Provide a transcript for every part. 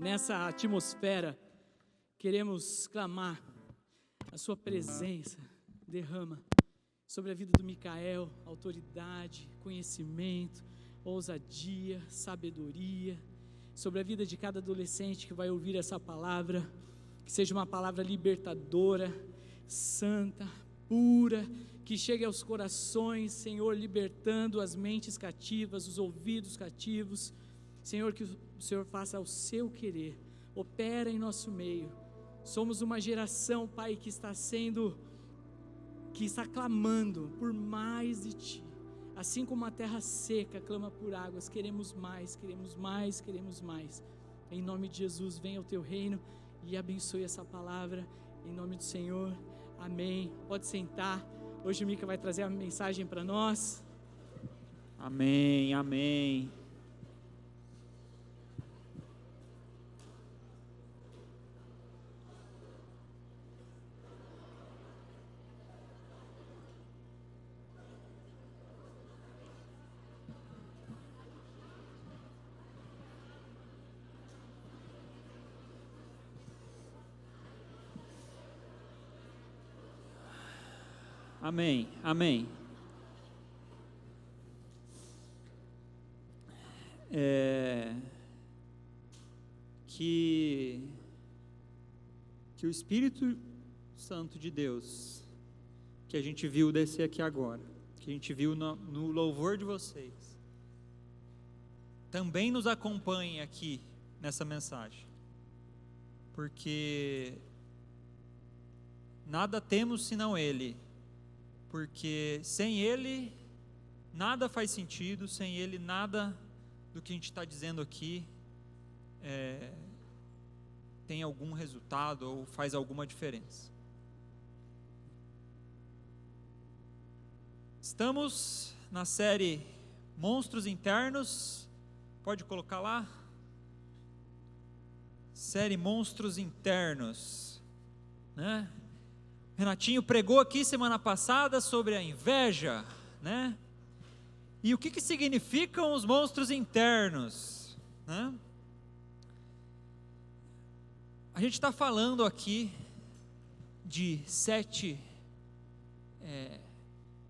nessa atmosfera, queremos clamar a sua presença, derrama sobre a vida do Micael, autoridade, conhecimento, ousadia, sabedoria, sobre a vida de cada adolescente que vai ouvir essa palavra, que seja uma palavra libertadora, santa, pura, que chegue aos corações, Senhor, libertando as mentes cativas, os ouvidos cativos, Senhor, que o Senhor faça o seu querer, opera em nosso meio. Somos uma geração, Pai, que está clamando por mais de Ti, assim como a terra seca clama por águas. Queremos mais, queremos mais, queremos mais. Em nome de Jesus, venha ao Teu reino e abençoe essa palavra, em nome do Senhor, amém. Pode sentar, hoje o Mica vai trazer a mensagem para nós. Amém, amém. Amém, amém. Que o Espírito Santo de Deus, que a gente viu descer aqui agora, que a gente viu no louvor de vocês, também nos acompanhe aqui nessa mensagem, porque nada temos senão Ele, porque sem Ele nada faz sentido, sem Ele nada do que a gente está dizendo aqui tem algum resultado ou faz alguma diferença. Estamos na série Monstros Internos, pode colocar lá? Série Monstros Internos, né? Renatinho pregou aqui semana passada sobre a inveja, né? E o que significam os monstros internos, né? A gente está falando aqui de 7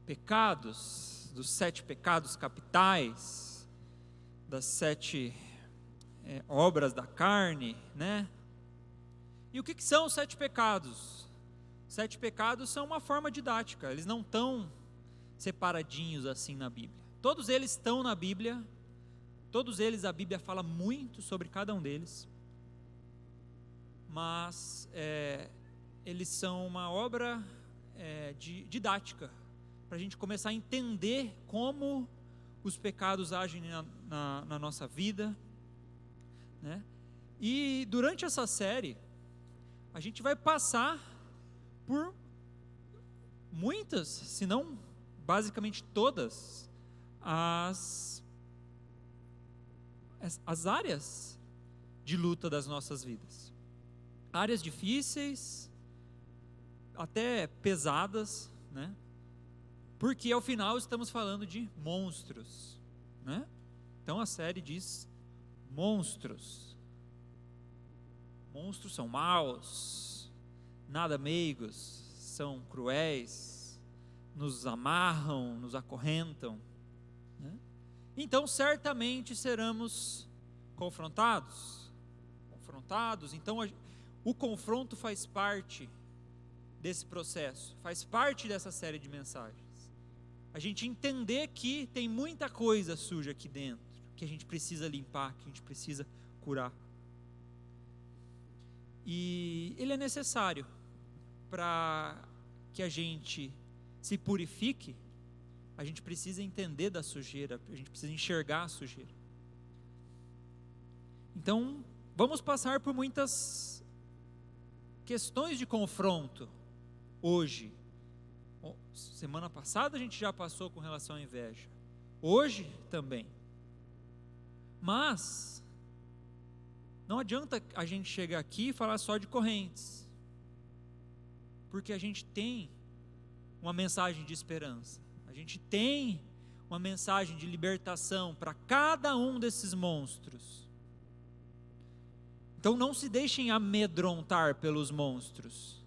pecados, dos 7 pecados capitais, das 7 obras da carne, né? E o que são os 7 pecados? 7 pecados são uma forma didática, eles não estão separadinhos assim na Bíblia. Todos eles estão na Bíblia, todos eles, a Bíblia fala muito sobre cada um deles, mas eles são uma obra didática, para a gente começar a entender como os pecados agem na nossa vida, né? E durante essa série, a gente vai passar por muitas, se não basicamente todas as áreas de luta das nossas vidas, áreas difíceis, até pesadas, né? Porque ao final estamos falando de monstros, né? Então a série diz monstros. Monstros são maus, nada meigos, são cruéis, nos amarram, nos acorrentam, né? Então certamente seremos confrontados, então o confronto faz parte desse processo, faz parte dessa série de mensagens, a gente entender que tem muita coisa suja aqui dentro, que a gente precisa limpar, que a gente precisa curar, e ele é necessário para que a gente se purifique. A gente precisa entender da sujeira, a gente precisa enxergar a sujeira. Então, vamos passar por muitas questões de confronto hoje. Semana passada a gente já passou com relação à inveja, hoje também. Mas não adianta a gente chegar aqui e falar só de correntes, porque a gente tem uma mensagem de esperança, a gente tem uma mensagem de libertação para cada um desses monstros. Então não se deixem amedrontar pelos monstros,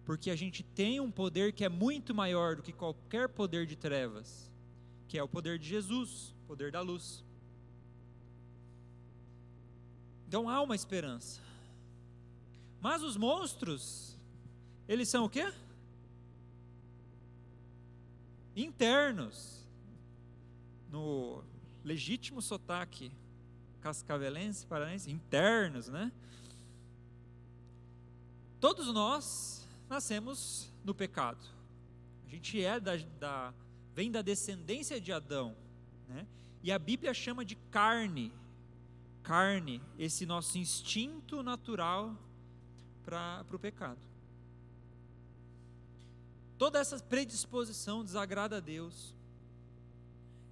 porque a gente tem um poder que é muito maior do que qualquer poder de trevas, que é o poder de Jesus, o poder da luz. Então há uma esperança. Mas os monstros, eles são o quê? Internos. No legítimo sotaque cascavelense, paranense, internos, né? Todos nós nascemos no pecado. A gente vem da descendência de Adão, né? E a Bíblia chama de carne, esse nosso instinto natural para o pecado. Toda essa predisposição desagrada a Deus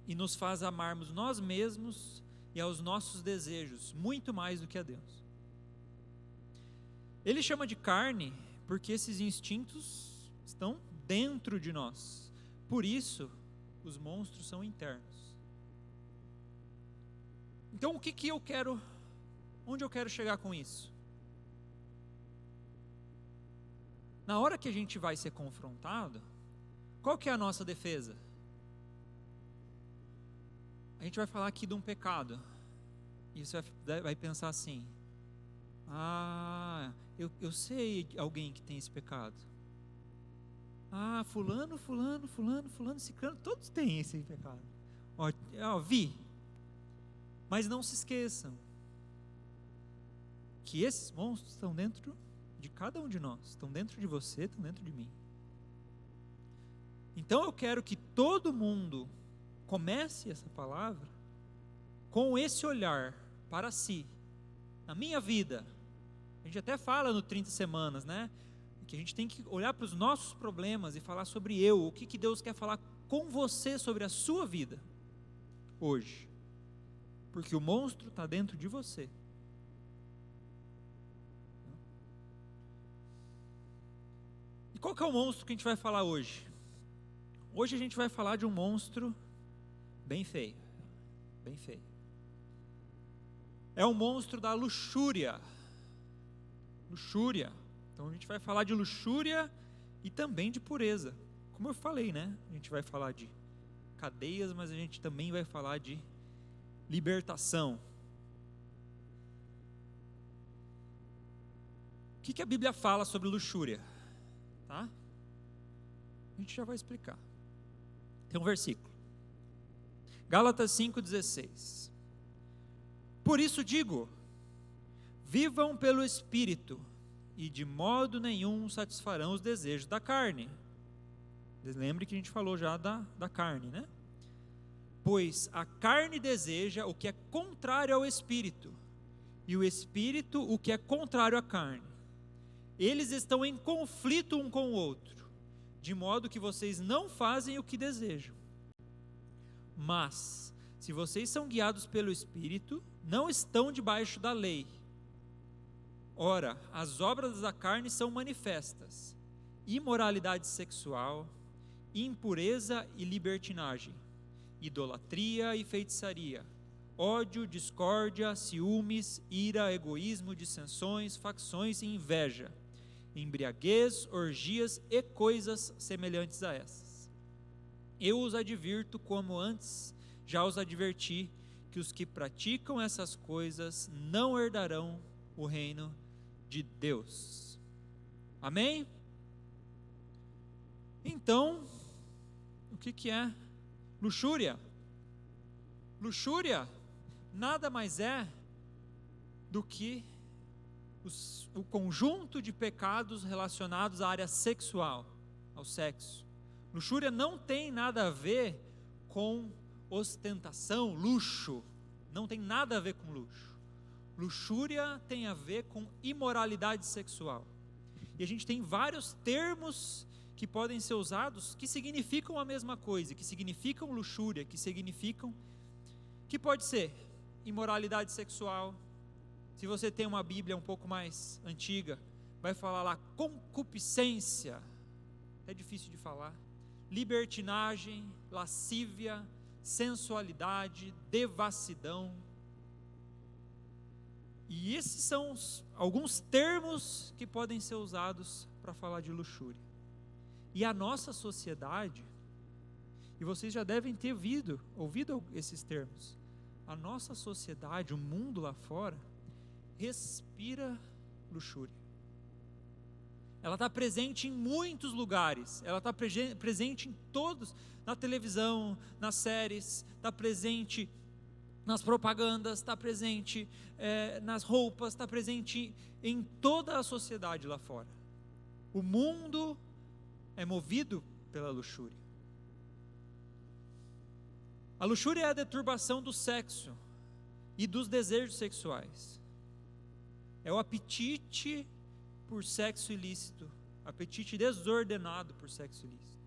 e nos faz amarmos nós mesmos e aos nossos desejos muito mais do que a Deus. Ele chama de carne porque esses instintos estão dentro de nós. Por isso, os monstros são internos. Então, onde eu quero chegar com isso? Na hora que a gente vai ser confrontado, qual que é a nossa defesa? A gente vai falar aqui de um pecado, e você vai pensar assim: eu sei alguém que tem esse pecado. Fulano, ciclano, todos têm esse pecado. Vi. Mas não se esqueçam que esses monstros estão dentro de cada um de nós, estão dentro de você, estão dentro de mim. Então eu quero que todo mundo comece essa palavra com esse olhar para si. Na minha vida, a gente até fala no 30 semanas, né? Que a gente tem que olhar para os nossos problemas e falar sobre o que Deus quer falar com você sobre a sua vida hoje. Porque o monstro está dentro de você. E qual que é o monstro que a gente vai falar hoje? Hoje a gente vai falar de um monstro bem feio. Bem feio. É o monstro da luxúria. Luxúria. Então a gente vai falar de luxúria e também de pureza. Como eu falei, né? A gente vai falar de cadeias, mas a gente também vai falar de libertação. O que a Bíblia fala sobre luxúria? Tá? A gente já vai explicar. Tem um versículo. Gálatas 5,16. Por isso digo, vivam pelo Espírito, e de modo nenhum satisfarão os desejos da carne. Lembre que a gente falou já da carne, né? Pois a carne deseja o que é contrário ao Espírito, e o Espírito o que é contrário à carne. Eles estão em conflito um com o outro, de modo que vocês não fazem o que desejam. Mas, se vocês são guiados pelo Espírito, não estão debaixo da lei. Ora, as obras da carne são manifestas: imoralidade sexual, impureza e libertinagem, idolatria e feitiçaria, ódio, discórdia, ciúmes, ira, egoísmo, dissensões, facções e inveja, embriaguez, orgias e coisas semelhantes a essas. Eu os advirto, como antes já os adverti, que os que praticam essas coisas não herdarão o reino de Deus. Amém? Então, o que é luxúria? Luxúria nada mais é do que o conjunto de pecados relacionados à área sexual, ao sexo. Luxúria não tem nada a ver com ostentação, luxo, não tem nada a ver com luxo. Luxúria tem a ver com imoralidade sexual. E a gente tem vários termos que podem ser usados que significam a mesma coisa, que significam luxúria, que pode ser imoralidade sexual. Se você tem uma Bíblia um pouco mais antiga, vai falar lá concupiscência, é difícil de falar, libertinagem, lascívia, sensualidade, devassidão. E esses são alguns termos que podem ser usados para falar de luxúria. E a nossa sociedade, e vocês já devem ter ouvido esses termos, a nossa sociedade, o mundo lá fora, respira luxúria. Ela está presente em muitos lugares, ela está presente em todos, na televisão, nas séries, está presente nas propagandas, está presente nas roupas, está presente em toda a sociedade lá fora. O mundo é movido pela luxúria. A luxúria é a deturbação do sexo e dos desejos sexuais. É o apetite por sexo ilícito, apetite desordenado por sexo ilícito.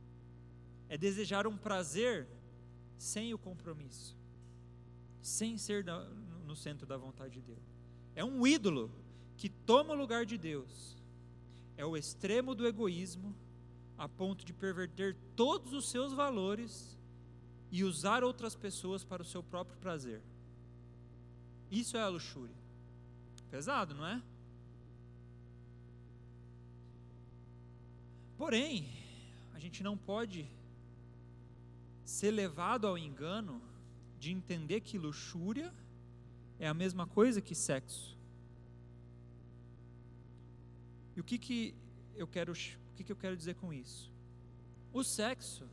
É desejar um prazer sem o compromisso, sem ser no centro da vontade de Deus. É um ídolo que toma o lugar de Deus. É o extremo do egoísmo, a ponto de perverter todos os seus valores e usar outras pessoas para o seu próprio prazer. Isso é a luxúria. Pesado, não é? Porém, a gente não pode ser levado ao engano de entender que luxúria é a mesma coisa que sexo. E o que eu quero dizer com isso? O sexo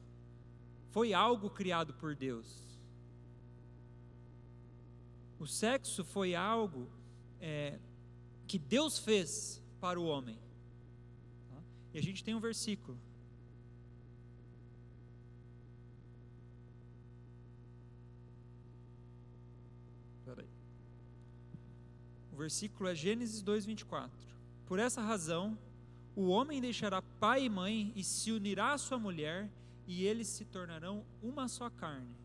foi algo criado por Deus. O sexo foi algo que Deus fez para o homem. E a gente tem um versículo. O versículo é Gênesis 2:24. Por essa razão, o homem deixará pai e mãe e se unirá à sua mulher, e eles se tornarão uma só carne.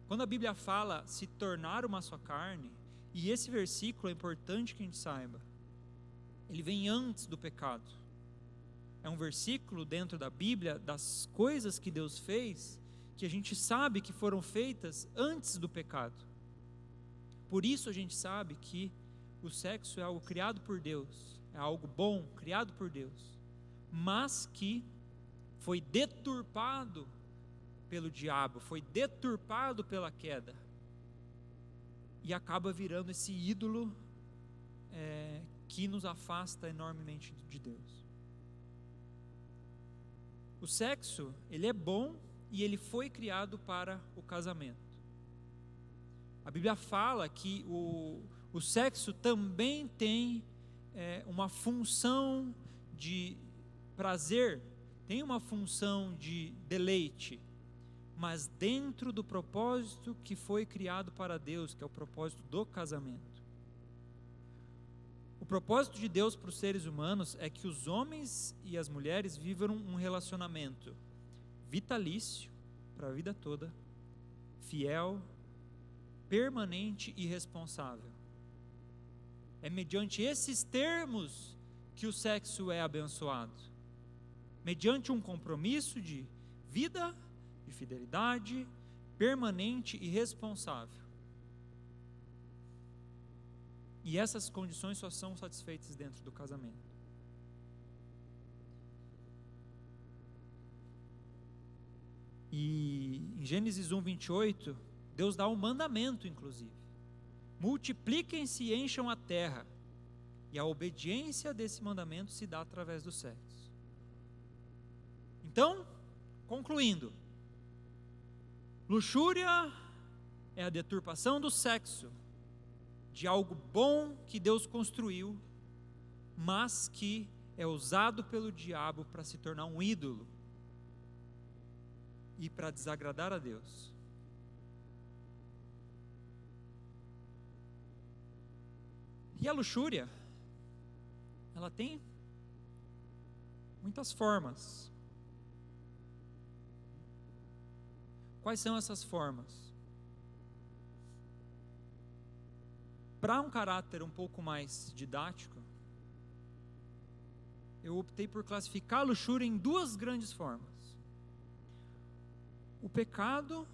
Quando a Bíblia fala se tornar uma só carne, e esse versículo é importante que a gente saiba, ele vem antes do pecado. É um versículo dentro da Bíblia das coisas que Deus fez, que a gente sabe que foram feitas antes do pecado. Por isso a gente sabe que o sexo é algo criado por Deus, é algo bom, criado por Deus, mas que foi deturpado pelo diabo, foi deturpado pela queda, e acaba virando esse ídolo que nos afasta enormemente de Deus. O sexo, ele é bom e ele foi criado para o casamento. A Bíblia fala que o sexo também tem uma função de prazer, tem uma função de deleite, mas dentro do propósito que foi criado para Deus, que é o propósito do casamento. O propósito de Deus para os seres humanos é que os homens e as mulheres vivam um relacionamento vitalício, para a vida toda, fiel, permanente e responsável. É mediante esses termos que o sexo é abençoado. Mediante um compromisso de vida, de fidelidade, permanente e responsável. E essas condições só são satisfeitas dentro do casamento. E em Gênesis 1:28, Deus dá um mandamento, inclusive: multipliquem-se e encham a terra. E a obediência desse mandamento se dá através do sexo. Então, concluindo, luxúria é a deturpação do sexo, de algo bom que Deus construiu, mas que é usado pelo diabo para se tornar um ídolo e para desagradar a Deus. E a luxúria, ela tem muitas formas. Quais são essas formas? Para um caráter um pouco mais didático, eu optei por classificar a luxúria em duas grandes formas. O pecado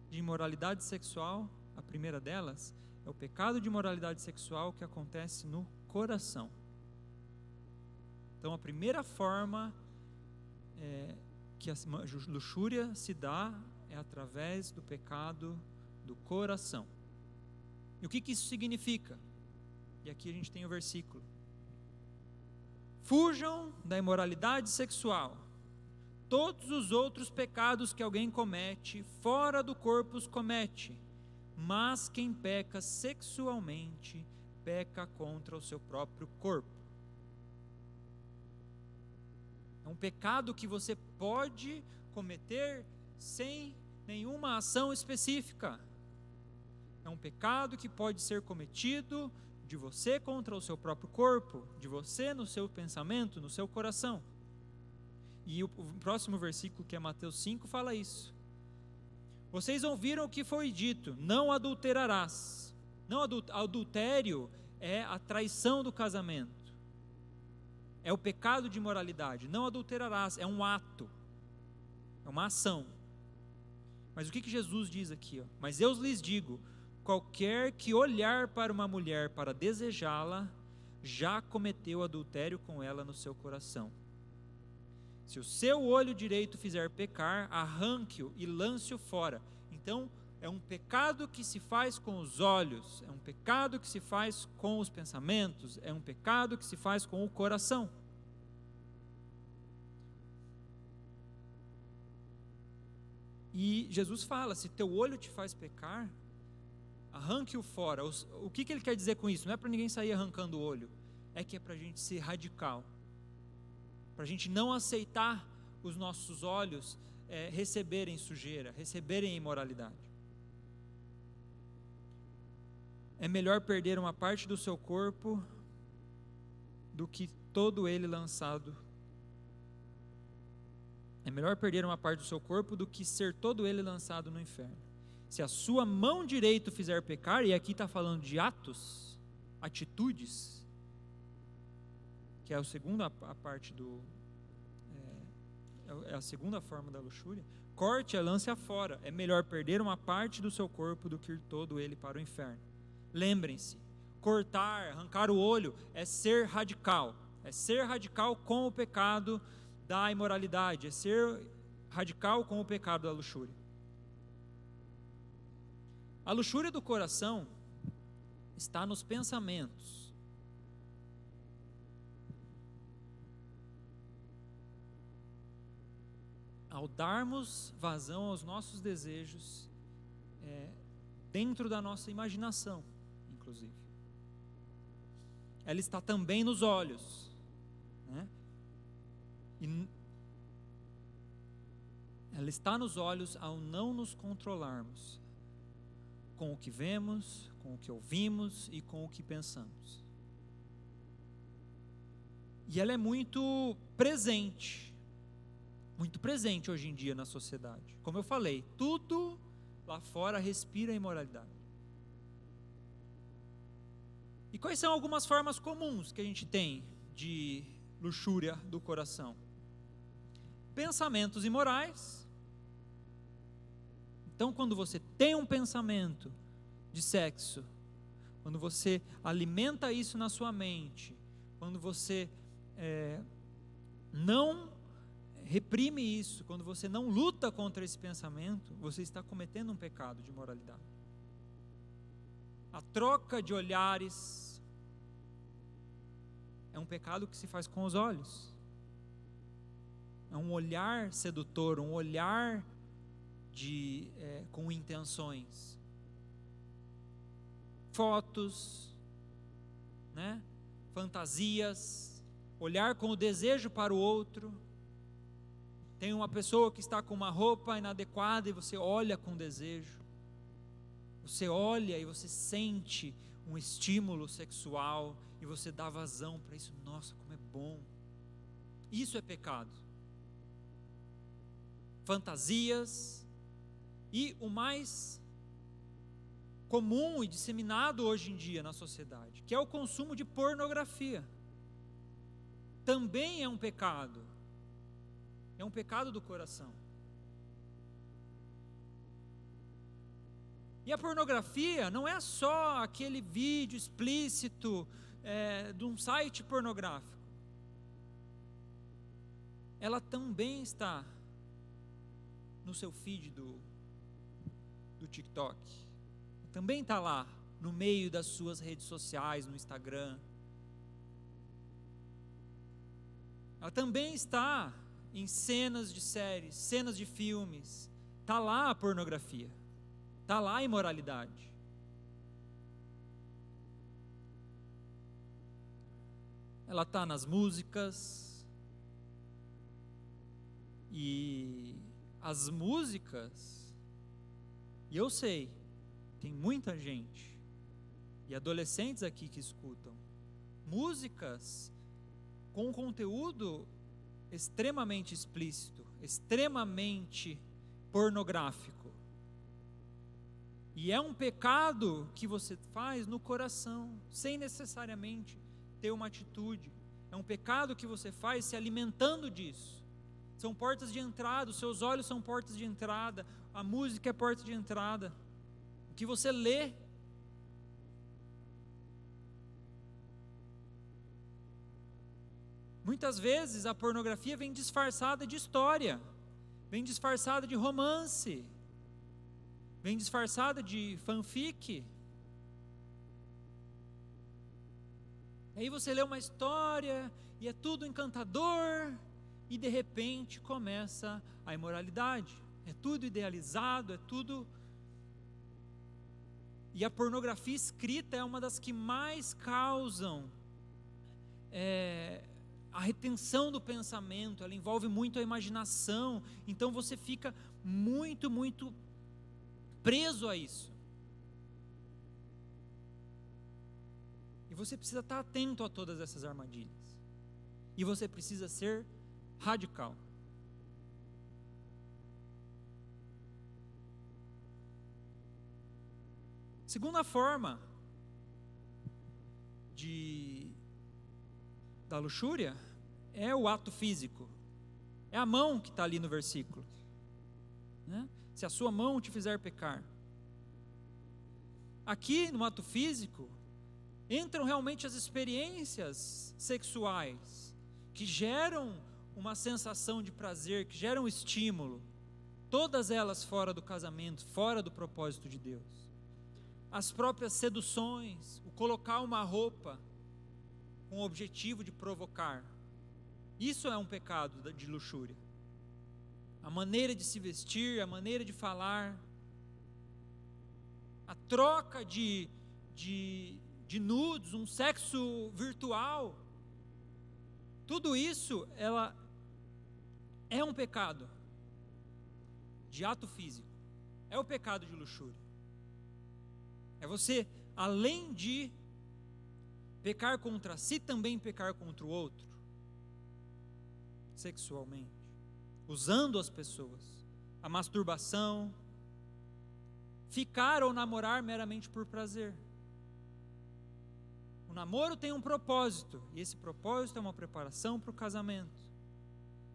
de imoralidade sexual, a primeira delas, É o pecado de imoralidade sexual que acontece no coração. Então, a primeira forma que a luxúria se dá é através do pecado do coração. E o que isso significa? E aqui a gente tem o versículo. Fujam da imoralidade sexual. Todos os outros pecados que alguém comete, fora do corpo os comete. Mas quem peca sexualmente, peca contra o seu próprio corpo. É um pecado que você pode cometer sem nenhuma ação específica. É um pecado que pode ser cometido de você contra o seu próprio corpo, de você no seu pensamento, no seu coração. E o próximo versículo, que é Mateus 5, fala isso. Vocês ouviram o que foi dito, não adulterarás. Não, adultério é a traição do casamento. É o pecado de imoralidade. Não adulterarás, é um ato. É uma ação. Mas o que Jesus diz aqui? Mas eu lhes digo, qualquer que olhar para uma mulher para desejá-la, já cometeu adultério com ela no seu coração. Se o seu olho direito fizer pecar, arranque-o e lance-o fora. Então, é um pecado que se faz com os olhos, é um pecado que se faz com os pensamentos, é um pecado que se faz com o coração. E Jesus fala, se teu olho te faz pecar, arranque-o fora. O que ele quer dizer com isso? Não é para ninguém sair arrancando o olho, é que é para a gente ser radical, para a gente não aceitar os nossos olhos receberem sujeira, receberem imoralidade. É melhor perder uma parte do seu corpo do que todo ele lançado. É melhor perder uma parte do seu corpo do que ser todo ele lançado no inferno. Se a sua mão direita fizer pecar, e aqui está falando de atos, atitudes, que é a segunda parte é a segunda forma da luxúria, corte-a, lance-a fora. É melhor perder uma parte do seu corpo do que ir todo ele para o inferno. Lembrem-se, cortar, arrancar o olho é ser radical com o pecado da imoralidade, é ser radical com o pecado da luxúria. A luxúria do coração está nos pensamentos. Ao darmos vazão aos nossos desejos, dentro da nossa imaginação, inclusive. Ela está também nos olhos, né? Ela está nos olhos ao não nos controlarmos com o que vemos, com o que ouvimos e com o que pensamos. E ela é muito presente hoje em dia na sociedade. Como eu falei, tudo lá fora respira imoralidade. E quais são algumas formas comuns que a gente tem de luxúria do coração? Pensamentos imorais. Então, quando você tem um pensamento de sexo, quando você alimenta isso na sua mente, quando você não reprime isso, quando você não luta contra esse pensamento, você está cometendo um pecado de imoralidade. A troca de olhares é um pecado que se faz com os olhos. É um olhar sedutor, um olhar com intenções. Fotos, né? Fantasias, olhar com o desejo para o outro. Tem uma pessoa que está com uma roupa inadequada e você olha com desejo. Você olha e você sente um estímulo sexual e você dá vazão para isso. Nossa, como é bom. Isso é pecado. Fantasias. E o mais comum e disseminado hoje em dia na sociedade, que é o consumo de pornografia. Também é um pecado. É um pecado do coração. E a pornografia não é só aquele vídeo explícito de um site pornográfico. Ela também está no seu feed do TikTok. Também está lá, no meio das suas redes sociais, no Instagram. Ela também está em cenas de séries, cenas de filmes. Está lá a pornografia. Está lá a imoralidade. Ela está nas músicas. E as músicas, e eu sei, tem muita gente, e adolescentes aqui que escutam, músicas com conteúdo extremamente explícito, extremamente pornográfico. E é um pecado que você faz no coração, sem necessariamente ter uma atitude. É um pecado que você faz se alimentando disso. São portas de entrada, os seus olhos são portas de entrada, a música é porta de entrada. O que você lê. Muitas vezes a pornografia vem disfarçada de história, vem disfarçada de romance, vem disfarçada de fanfic. Aí você lê uma história e é tudo encantador, e de repente começa a imoralidade. É tudo idealizado, é tudo... E a pornografia escrita é uma das que mais causam a retenção do pensamento. Ela envolve muito a imaginação, então você fica muito, muito preso a isso. E você precisa estar atento a todas essas armadilhas. E você precisa ser radical. Segunda forma da luxúria é o ato físico. É a mão que está ali no versículo, né? Se a sua mão te fizer pecar. Aqui no ato físico entram realmente as experiências sexuais que geram uma sensação de prazer, que geram estímulo, todas elas fora do casamento, fora do propósito de Deus. As próprias seduções, o colocar uma roupa com o objetivo de provocar, isso é um pecado de luxúria. A maneira de se vestir, a maneira de falar, a troca de nudes, um sexo virtual, tudo isso, ela é um pecado de ato físico, é o pecado de luxúria. É você, além de pecar contra si, também pecar contra o outro, sexualmente, usando as pessoas, a masturbação, ficar ou namorar meramente por prazer. O namoro tem um propósito, e esse propósito é uma preparação para o casamento.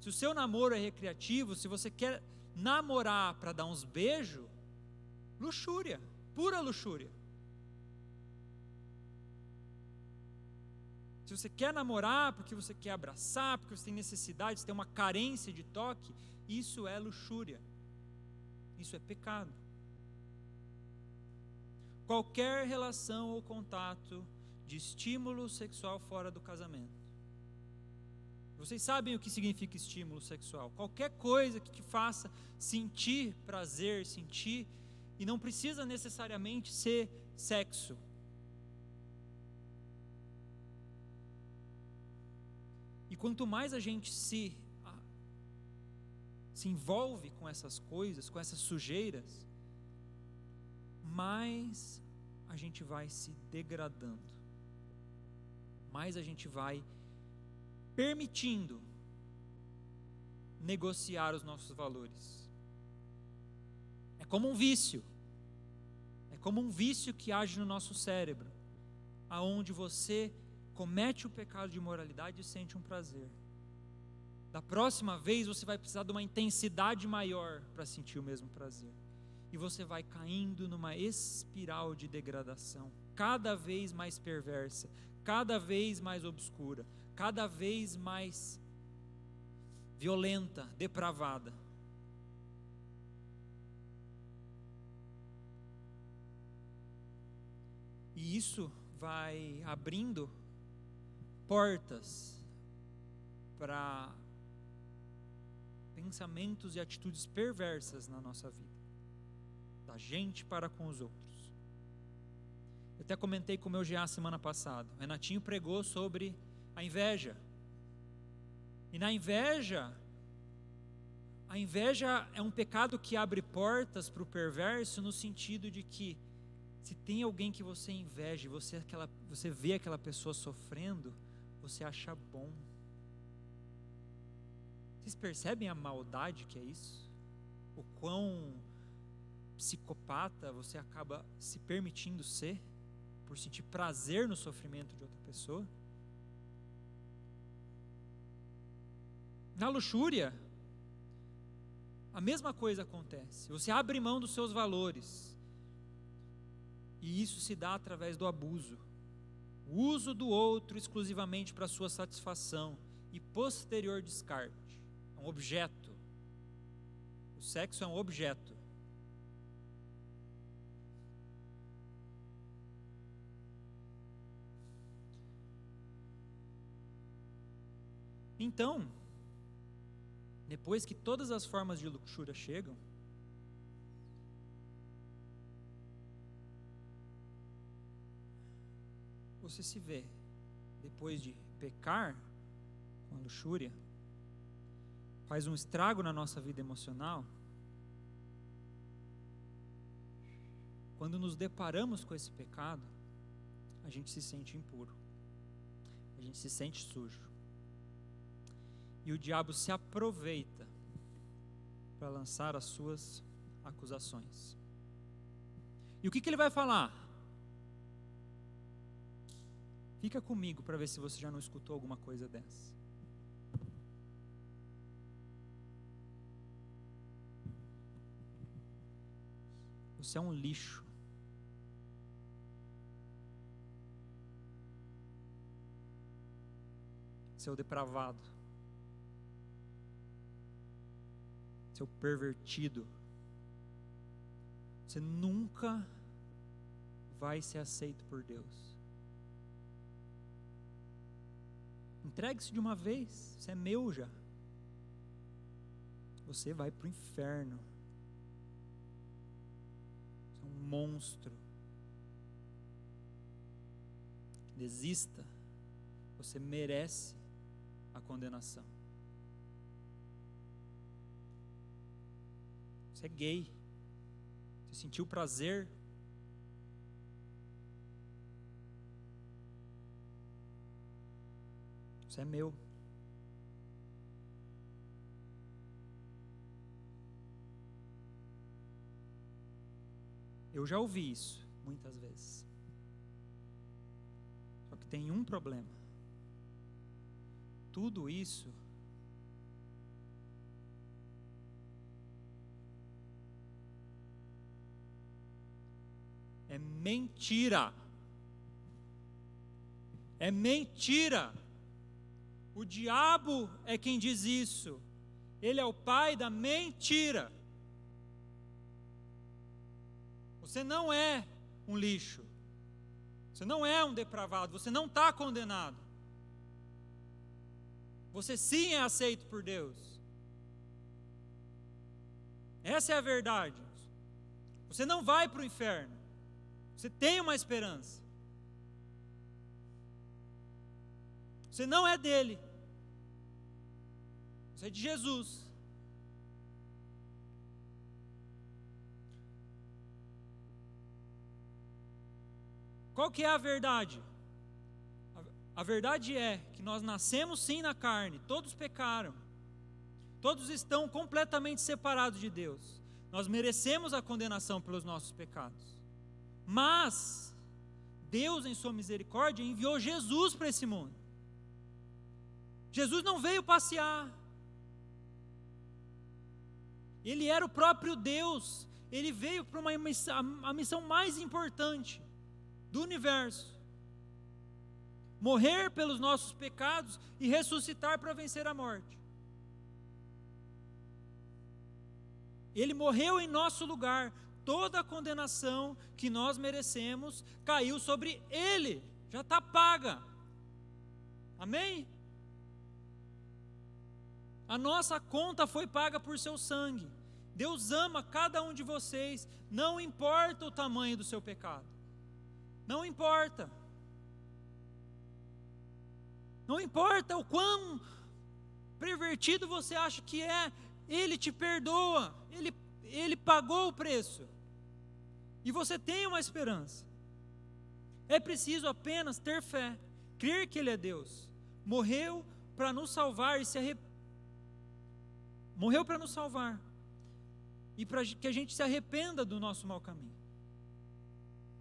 Se o seu namoro é recreativo, se você quer namorar para dar uns beijos, luxúria, pura luxúria. Se você quer namorar porque você quer abraçar, porque você tem necessidade, você tem uma carência de toque, isso é luxúria, isso é pecado. Qualquer relação ou contato de estímulo sexual fora do casamento. Vocês sabem o que significa estímulo sexual? Qualquer coisa que te faça sentir prazer, sentir, e não precisa necessariamente ser sexo. E quanto mais a gente se envolve com essas coisas, com essas sujeiras, mais a gente vai se degradando, mais a gente vai permitindo negociar os nossos valores. É como um vício, que age no nosso cérebro, aonde você comete o pecado de imoralidade e sente um prazer. Da próxima vez você vai precisar de uma intensidade maior para sentir o mesmo prazer. e você vai caindo numa espiral de degradação, cada vez mais perversa, cada vez mais obscura, cada vez mais violenta, depravada. E isso vai abrindo portas para pensamentos e atitudes perversas na nossa vida, da gente para com os outros. Eu até comentei com o meu GA semana passada. O Renatinho pregou sobre a inveja. E na inveja, a inveja é um pecado que abre portas para o perverso, no sentido de que se tem alguém que você inveja, você vê aquela pessoa sofrendo, você acha bom. Vocês percebem a maldade que é isso? O quão psicopata você acaba se permitindo ser, por sentir prazer no sofrimento de outra pessoa? Na luxúria, a mesma coisa acontece. Você abre mão dos seus valores. E isso se dá através do abuso. O uso do outro exclusivamente para sua satisfação e posterior descarte. É um objeto. O sexo é um objeto. Então, depois que todas as formas de luxúria chegam, você se vê, depois de pecar com a luxúria, faz um estrago na nossa vida emocional. Quando nos deparamos com esse pecado, a gente se sente impuro, a gente se sente sujo. E o diabo se aproveita para lançar as suas acusações. E o que ele vai falar? Fica comigo para ver se você já não escutou alguma coisa dessa. Você é um lixo. Seu depravado. Seu pervertido. Você nunca vai ser aceito por Deus. Entregue-se de uma vez, você é meu já. Você vai para o inferno. Você é um monstro. Desista. Você merece a condenação. Você é gay. Você sentiu prazer. Você é meu. Eu já ouvi isso muitas vezes. Só que tem um problema. Tudo isso é mentira. É mentira. O diabo é quem diz isso. Ele é o pai da mentira. Você não é um lixo. Você não é um depravado. Você não está condenado. Você sim é aceito por Deus. Essa é a verdade. Você não vai para o inferno. Você tem uma esperança. Você não é dele. Você é de Jesus. Qual que é a verdade? A verdade é que nós nascemos sim na carne, todos pecaram. Todos estão completamente separados de Deus. Nós merecemos a condenação pelos nossos pecados. Mas Deus, em sua misericórdia, enviou Jesus para esse mundo. Jesus não veio passear. Ele era o próprio Deus. ele veio para a missão mais importante do universo: morrer pelos nossos pecados e ressuscitar para vencer a morte. Ele morreu em nosso lugar. Toda a condenação que nós merecemos caiu sobre ele, já está paga. Amém? A nossa conta foi paga por seu sangue. Deus ama cada um de vocês, não importa o tamanho do seu pecado. Não importa. Não importa o quão pervertido você acha que é, Ele te perdoa, Ele pagou o preço. E você tem uma esperança. É preciso apenas ter fé, crer que Ele é Deus. Morreu para nos salvar morreu para nos salvar. E para que a gente se arrependa do nosso mau caminho.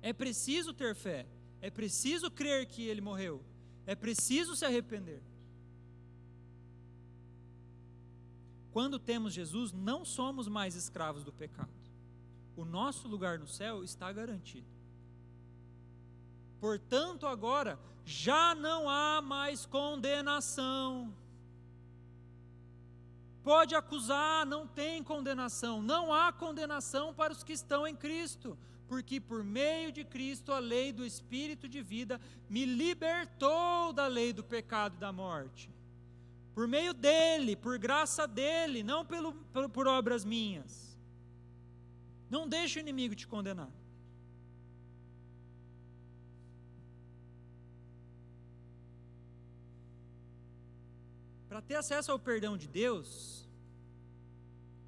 É preciso ter fé, é preciso crer que Ele morreu, é preciso se arrepender. Quando temos Jesus, não somos mais escravos do pecado. O nosso lugar no céu está garantido. Portanto, agora, já não há mais condenação. Pode acusar, não tem condenação. Não há condenação para os que estão em Cristo, porque por meio de Cristo a lei do Espírito de vida me libertou da lei do pecado e da morte. Por meio dele, por graça dele, não por obras minhas. Não deixe o inimigo te condenar. Para ter acesso ao perdão de Deus,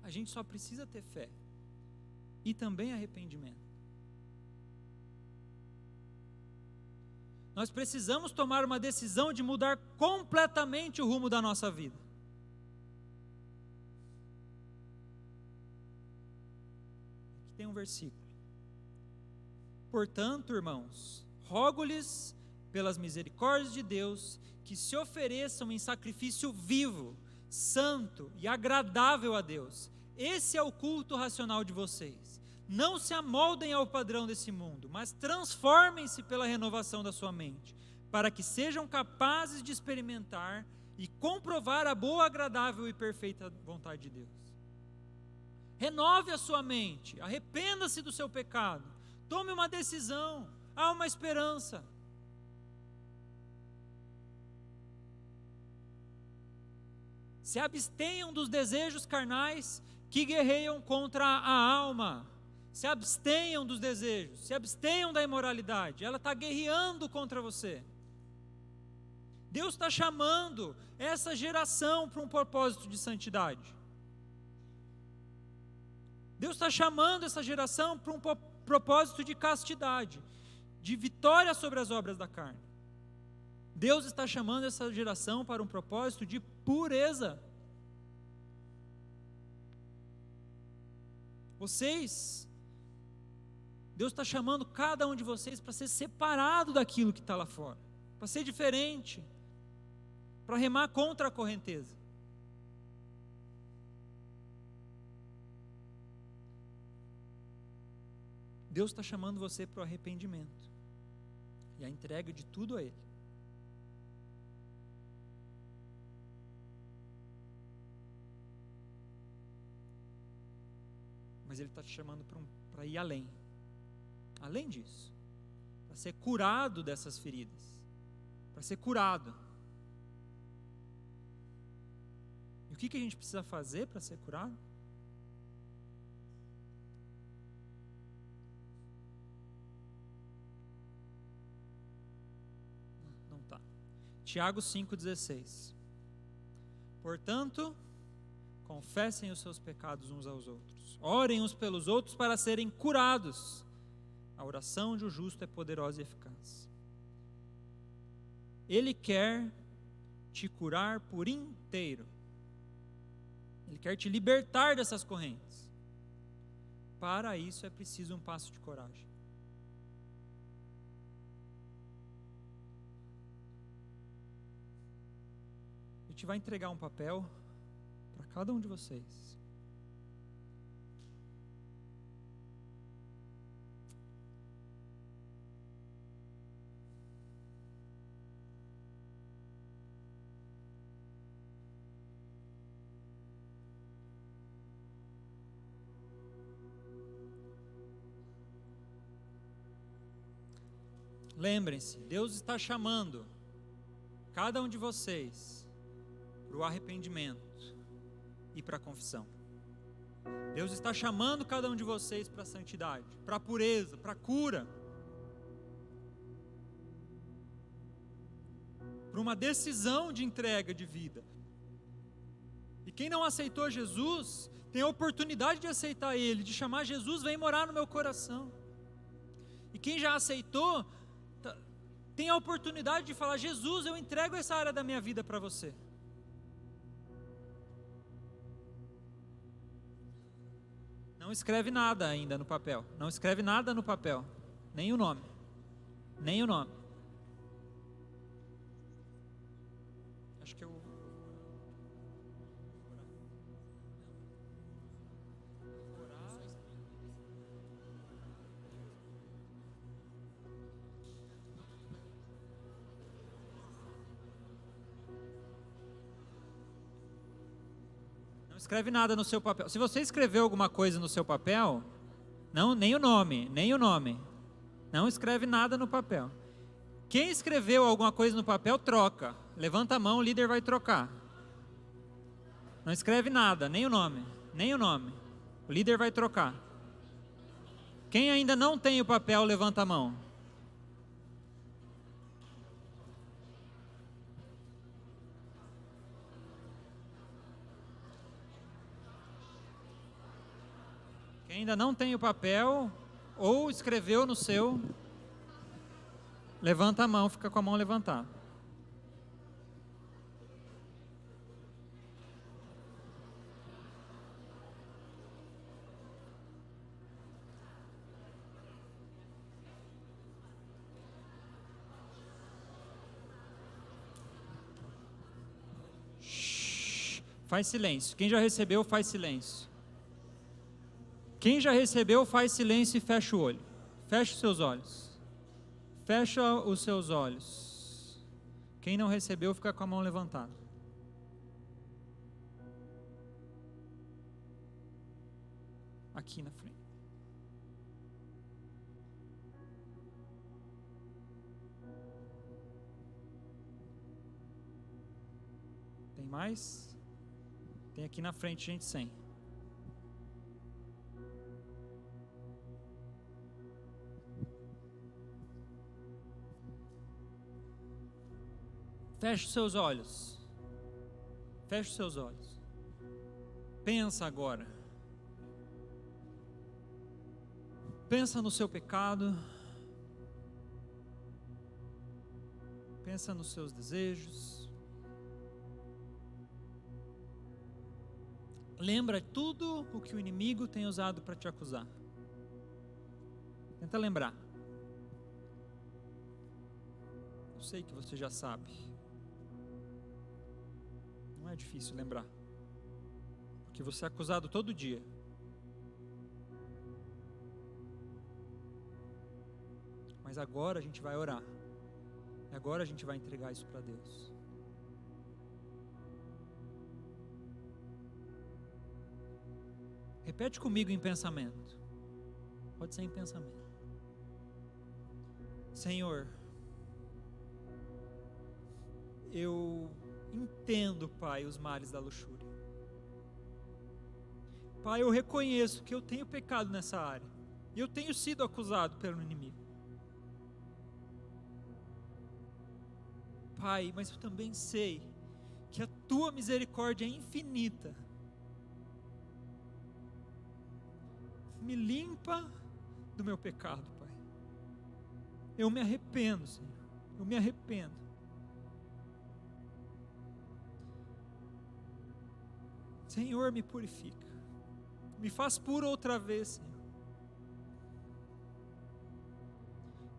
a gente só precisa ter fé e também arrependimento. Nós precisamos tomar uma decisão de mudar completamente o rumo da nossa vida. Aqui tem um versículo. Portanto, irmãos, rogo-lhes pelas misericórdias de Deus que se ofereçam em sacrifício vivo, santo e agradável a Deus. Esse é o culto racional de vocês. Não se amoldem ao padrão desse mundo, mas transformem-se pela renovação da sua mente, para que sejam capazes de experimentar e comprovar a boa, agradável e perfeita vontade de Deus. Renove a sua mente, arrependa-se do seu pecado, tome uma decisão, há uma esperança. Se abstenham dos desejos carnais que guerreiam contra a alma. Se abstenham dos desejos, se abstenham da imoralidade. Ela está guerreando contra você. Deus está chamando essa geração para um propósito de santidade. Deus está chamando essa geração para um propósito de castidade, de vitória sobre as obras da carne. Deus está chamando essa geração para um propósito de pureza. Deus está chamando cada um de vocês para ser separado daquilo que está lá fora, para ser diferente, para remar contra a correnteza. Deus está chamando você para o arrependimento e a entrega de tudo a Ele. Mas Ele está te chamando para ir além. Além disso, para ser curado dessas feridas, para ser curado. E o que a gente precisa fazer para ser curado? Não está. Tiago 5,16. Portanto, confessem os seus pecados uns aos outros, orem uns pelos outros para serem curados. A oração de um justo é poderosa e eficaz. Ele quer te curar por inteiro. Ele quer te libertar dessas correntes. Para isso é preciso um passo de coragem. A gente vai entregar um papel para cada um de vocês. lembrem-se, Deus está chamando cada um de vocês para o arrependimento e para a confissão. Deus está chamando cada um de vocês para a santidade, para a pureza, para a cura, para uma decisão de entrega de vida. E quem não aceitou Jesus, tem a oportunidade de aceitar Ele, de chamar Jesus, vem morar no meu coração. E quem já aceitou, tem a oportunidade de falar: Jesus, eu entrego essa área da minha vida para você. Não escreve nada ainda no papel. Não escreve nada no papel. Nem o nome. Nem o nome. Acho que eu... Não escreve nada no seu papel. Se você escreveu alguma coisa no seu papel, não, nem o nome. Não escreve nada no papel. Quem escreveu alguma coisa no papel, troca. Levanta a mão, o líder vai trocar. Não escreve nada, nem o nome. O líder vai trocar. Quem ainda não tem o papel, levanta a mão. Quem ainda não tem o papel, ou escreveu no seu, levanta a mão, fica com a mão levantada. Faz silêncio. Quem já recebeu, faz silêncio. Quem já recebeu, faz silêncio e fecha o olho. Fecha os seus olhos. Fecha os seus olhos. Quem não recebeu, fica com a mão levantada. Aqui na frente. Tem mais? Tem aqui na frente gente sem. Feche os seus olhos. Feche os seus olhos. Pensa agora. Pensa no seu pecado. Pensa nos seus desejos. Lembra tudo o que o inimigo tem usado para te acusar. Tenta lembrar. Eu sei que você já sabe. Não é difícil lembrar, porque você é acusado todo dia. Mas agora a gente vai orar, e agora a gente vai entregar isso para Deus. Repete comigo em pensamento. Pode ser em pensamento. Senhor, eu entendo, Pai, os males da luxúria. Pai, eu reconheço que eu tenho pecado nessa área. E eu tenho sido acusado pelo inimigo. Pai, mas eu também sei que a Tua misericórdia é infinita. Me limpa do meu pecado, Pai. Eu me arrependo, Senhor. Eu me arrependo. Senhor, me purifica. Me faz puro outra vez, Senhor.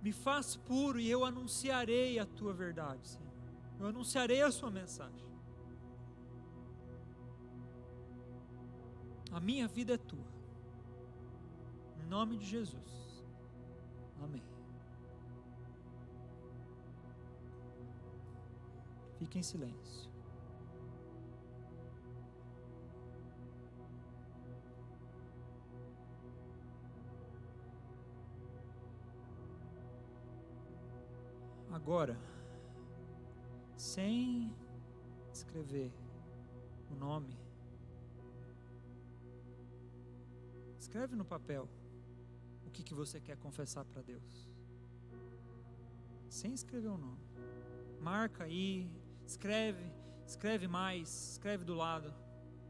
Me faz puro e eu anunciarei a Tua verdade, Senhor. Eu anunciarei a Sua mensagem. A minha vida é Tua. Em nome de Jesus. Amém. Fique em silêncio. Agora, sem escrever o nome, escreve no papel o que você quer confessar para Deus. Sem escrever o nome. Marca aí, escreve mais, escreve do lado.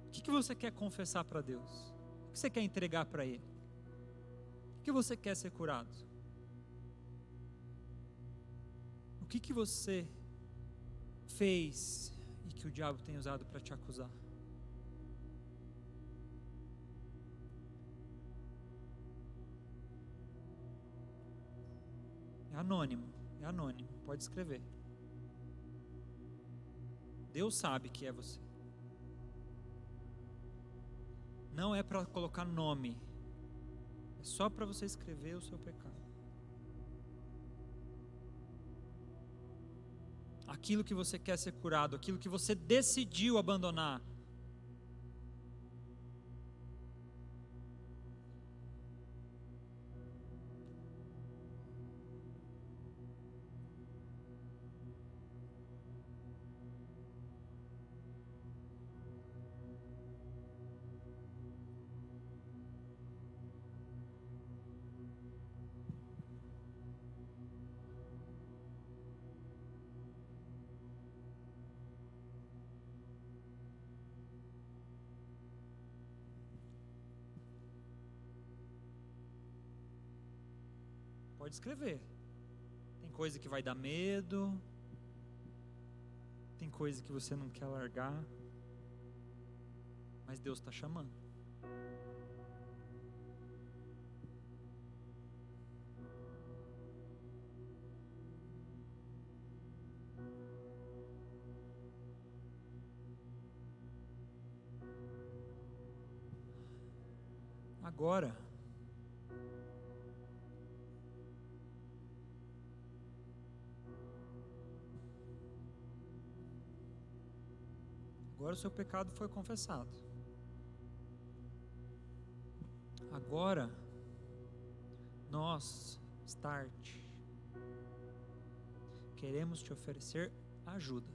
O que você quer confessar para Deus? O que você quer entregar para Ele? O que você quer ser curado? O que você fez e que o diabo tem usado para te acusar? É anônimo, pode escrever. Deus sabe que é você. Não é para colocar nome, é só para você escrever o seu pecado. Aquilo que você quer ser curado, aquilo que você decidiu abandonar. Pode escrever. Tem coisa que vai dar medo, tem coisa que você não quer largar, mas Deus está chamando. Agora, o seu pecado foi confessado. Agora, nós, Start, queremos te oferecer ajuda.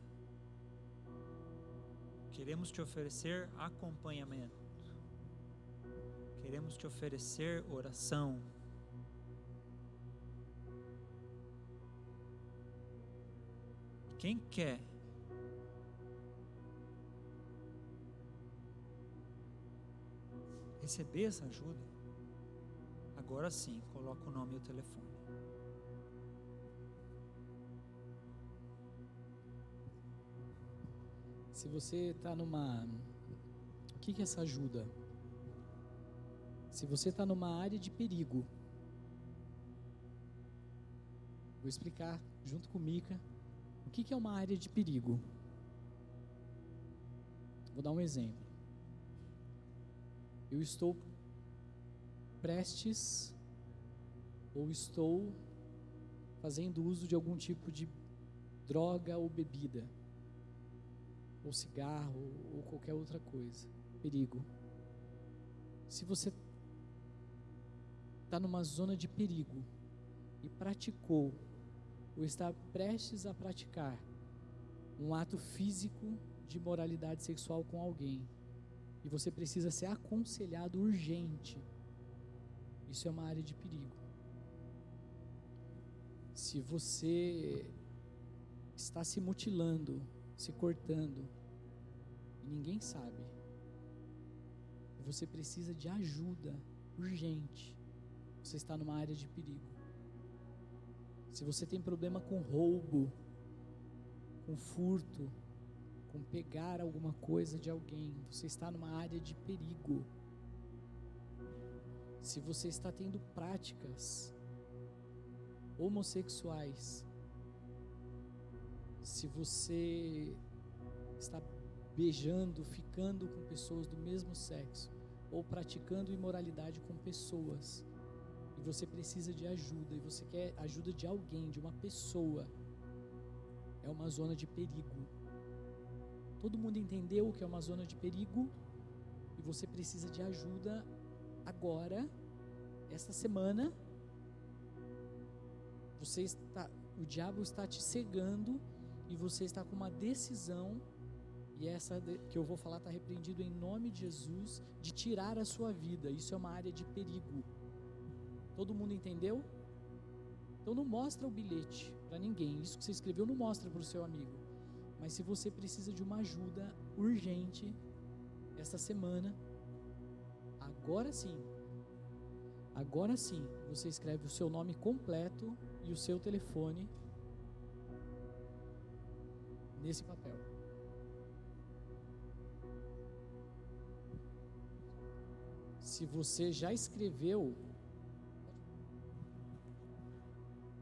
Queremos te oferecer acompanhamento. Queremos te oferecer oração. Quem quer receber essa ajuda, agora sim, coloca o nome e o telefone. Se você está numa... O que é essa ajuda? Se você está numa área de perigo, vou explicar junto com Mica o que é uma área de perigo. Vou dar um exemplo. Eu estou prestes ou estou fazendo uso de algum tipo de droga ou bebida, ou cigarro, ou qualquer outra coisa. Perigo. Se você está numa zona de perigo e praticou ou está prestes a praticar um ato físico de imoralidade sexual com alguém, e você precisa ser aconselhado urgente, isso é uma área de perigo. Se você está se mutilando, se cortando, e ninguém sabe, e você precisa de ajuda urgente, você está numa área de perigo. Se você tem problema com roubo, com furto, com pegar alguma coisa de alguém, você está numa área de perigo. Se você está tendo práticas homossexuais, se você está beijando, ficando com pessoas do mesmo sexo, ou praticando imoralidade com pessoas, e você precisa de ajuda, e você quer ajuda de alguém, de uma pessoa, é uma zona de perigo. Todo mundo entendeu o que é uma zona de perigo? E você precisa de ajuda agora, esta semana. Você está o diabo está te cegando e você está com uma decisão, e essa que eu vou falar está repreendido em nome de Jesus, de tirar a sua vida. Isso é uma área de perigo. Todo mundo entendeu? Então não mostra o bilhete para ninguém. Isso que você escreveu não mostra para o seu amigo. Mas se você precisa de uma ajuda urgente esta semana, agora sim, você escreve o seu nome completo e o seu telefone nesse papel. Se você já escreveu,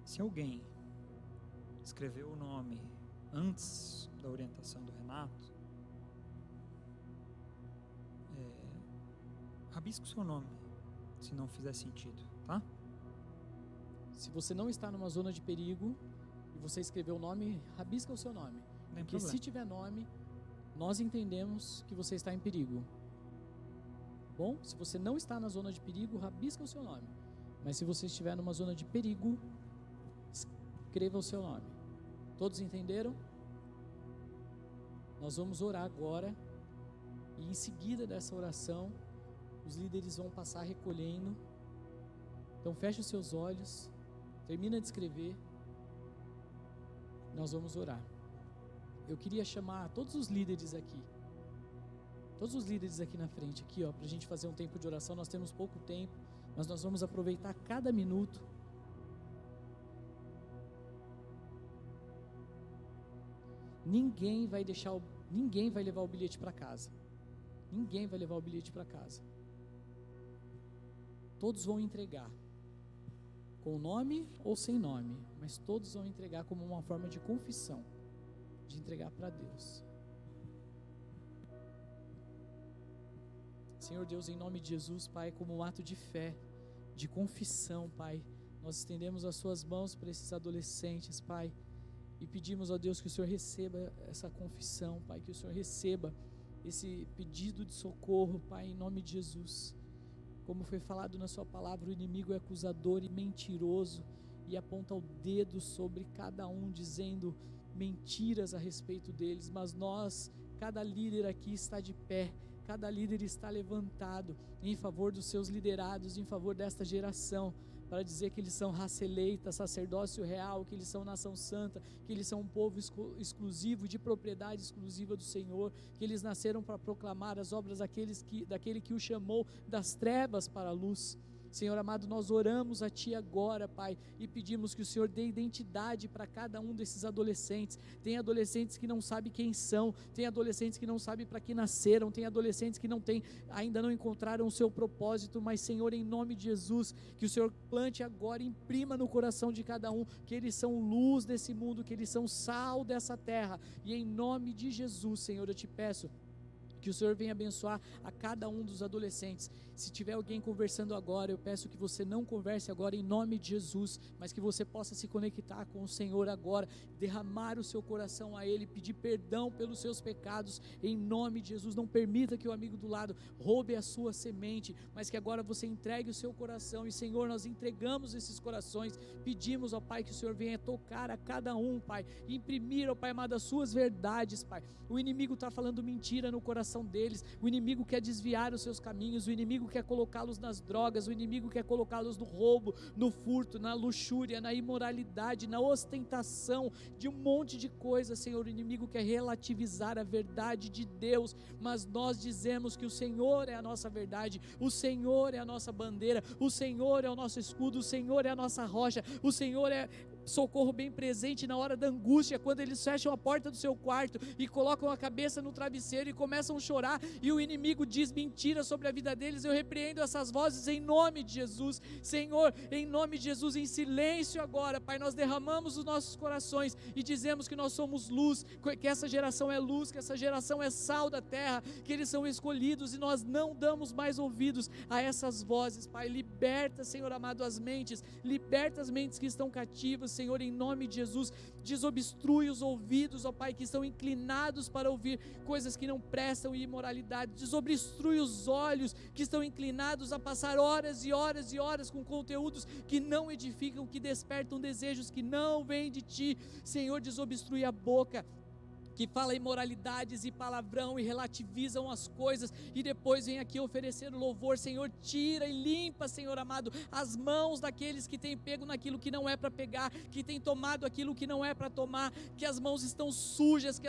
se alguém escreveu o nome antes da orientação do Renato, rabisca o seu nome, se não fizer sentido, tá? Se você não está numa zona de perigo e você escreveu o nome, rabisca o seu nome. Porque se tiver nome, nós entendemos que você está em perigo. Bom, se você não está na zona de perigo, rabisca o seu nome. Mas se você estiver numa zona de perigo, escreva o seu nome. Todos entenderam? Nós vamos orar agora, e em seguida dessa oração, os líderes vão passar recolhendo. Então feche os seus olhos, termina de escrever, nós vamos orar. Eu queria chamar todos os líderes aqui na frente, aqui, ó, para a gente fazer um tempo de oração. Nós temos pouco tempo, mas nós vamos aproveitar cada minuto. Ninguém vai levar o bilhete para casa. Ninguém vai levar o bilhete para casa. Todos vão entregar, com nome ou sem nome, mas todos vão entregar como uma forma de confissão, de entregar para Deus. Senhor Deus, em nome de Jesus, Pai, como um ato de fé, de confissão, Pai, nós estendemos as suas mãos para esses adolescentes, Pai, e pedimos, ó Deus, que o Senhor receba essa confissão, Pai, que o Senhor receba esse pedido de socorro, Pai, em nome de Jesus. Como foi falado na sua palavra, o inimigo é acusador e mentiroso, e aponta o dedo sobre cada um, dizendo mentiras a respeito deles, mas nós, cada líder aqui está de pé, cada líder está levantado em favor dos seus liderados, em favor desta geração, para dizer que eles são raça eleita, sacerdócio real, que eles são nação santa, que eles são um povo exclusivo, de propriedade exclusiva do Senhor, que eles nasceram para proclamar as obras daquele que o chamou das trevas para a luz. Senhor amado, nós oramos a Ti agora, Pai, e pedimos que o Senhor dê identidade para cada um desses adolescentes. Tem adolescentes que não sabem quem são, tem adolescentes que não sabem para que nasceram, tem adolescentes que ainda não encontraram o seu propósito, mas Senhor, em nome de Jesus, que o Senhor plante agora, imprima no coração de cada um, que eles são luz desse mundo, que eles são sal dessa terra, e em nome de Jesus, Senhor, eu te peço que o Senhor venha abençoar a cada um dos adolescentes. Se tiver alguém conversando agora, eu peço que você não converse agora em nome de Jesus, mas que você possa se conectar com o Senhor agora, derramar o seu coração a Ele, pedir perdão pelos seus pecados, em nome de Jesus. Não permita que o amigo do lado roube a sua semente, mas que agora você entregue o seu coração. E Senhor, nós entregamos esses corações, pedimos, ó Pai, que o Senhor venha tocar a cada um, Pai, imprimir, ó Pai amado, as suas verdades, Pai. O inimigo está falando mentira no coração deles, o inimigo quer desviar os seus caminhos, o inimigo quer colocá-los nas drogas, o inimigo quer colocá-los no roubo, no furto, na luxúria, na imoralidade, na ostentação, de um monte de coisas. Senhor, o inimigo quer relativizar a verdade de Deus, mas nós dizemos que o Senhor é a nossa verdade, o Senhor é a nossa bandeira, o Senhor é o nosso escudo, o Senhor é a nossa rocha, o Senhor é socorro bem presente na hora da angústia, quando eles fecham a porta do seu quarto e colocam a cabeça no travesseiro e começam a chorar, e o inimigo diz mentira sobre a vida deles. Eu repreendo essas vozes em nome de Jesus. Senhor, em nome de Jesus, em silêncio agora, Pai, nós derramamos os nossos corações e dizemos que nós somos luz, que essa geração é luz, que essa geração é sal da terra, que eles são escolhidos, e nós não damos mais ouvidos a essas vozes. Pai, liberta, Senhor amado, as mentes, liberta as mentes que estão cativas, Senhor, em nome de Jesus. Desobstrui os ouvidos, ó Pai, que estão inclinados para ouvir coisas que não prestam e imoralidade. Desobstrui os olhos que estão inclinados a passar horas e horas e horas com conteúdos que não edificam, que despertam desejos que não vêm de Ti. Senhor, desobstrui a boca que fala imoralidades e palavrão e relativizam as coisas e depois vem aqui oferecer o louvor. Senhor, tira e limpa, Senhor amado, as mãos daqueles que têm pego naquilo que não é para pegar, que têm tomado aquilo que não é para tomar, que as mãos estão sujas,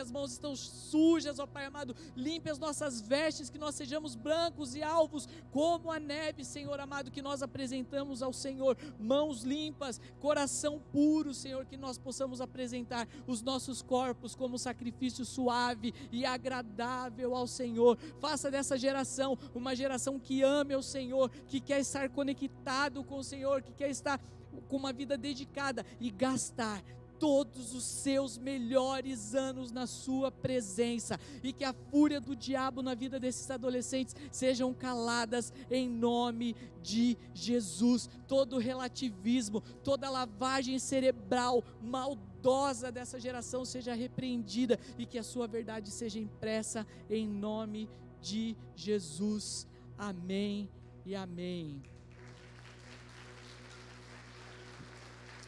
ó Pai amado. Limpe as nossas vestes, que nós sejamos brancos e alvos como a neve, Senhor amado, que nós apresentamos ao Senhor, mãos limpas, coração puro, Senhor, que nós possamos apresentar os nossos corpos como sacrifício suave e agradável ao Senhor. Faça dessa geração uma geração que ame ao Senhor, que quer estar conectado com o Senhor, que quer estar com uma vida dedicada e gastar todos os seus melhores anos na sua presença, e que a fúria do diabo na vida desses adolescentes sejam caladas em nome de Jesus. Todo relativismo, toda lavagem cerebral maldosa dessa geração seja repreendida, e que a sua verdade seja impressa em nome de Jesus. Amém e amém.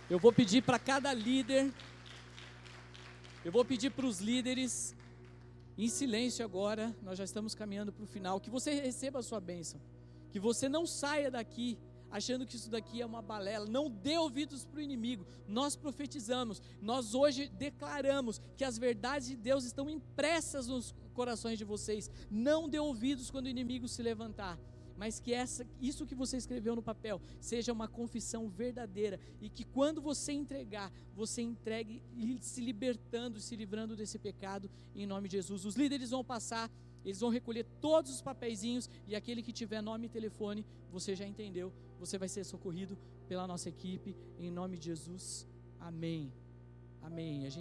Eu vou pedir para cada líder, eu vou pedir para os líderes, em silêncio agora, nós já estamos caminhando para o final, que você receba a sua bênção, que você não saia daqui achando que isso daqui é uma balela. Não dê ouvidos para o inimigo. Nós profetizamos, nós hoje declaramos que as verdades de Deus estão impressas nos corações de vocês. Não dê ouvidos quando o inimigo se levantar, mas que isso que você escreveu no papel seja uma confissão verdadeira, e que quando você entregar, você entregue se libertando, se livrando desse pecado, em nome de Jesus. Os líderes vão passar, eles vão recolher todos os papeizinhos, e aquele que tiver nome e telefone, você já entendeu, você vai ser socorrido pela nossa equipe, em nome de Jesus. Amém. Amém.